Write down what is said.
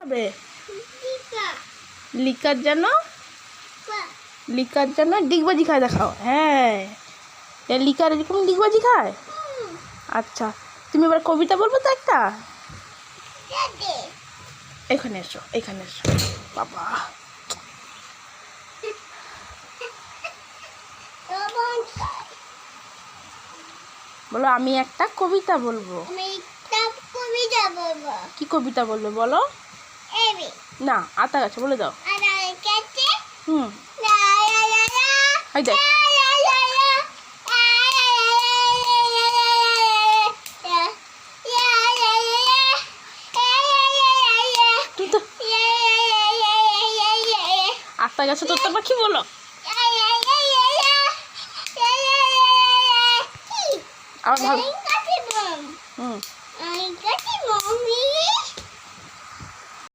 হবে লিকার যেন ডিগবাজি খায় দেখাও। হ্যাঁ, লিকার এরকম ডিগবাজি খায়। আচ্ছা, তুমি এবার কবিতা বলবো তো একটা। এখানে এসো বাবা। বলো, আমি একটা কবিতা বলবো। কি কবিতা বলবে বলো? না, আতা গাছে বলে দাও। হুম, দেখ আতা গাছে তোর পাখি বলো। আবার ভালো। হুম।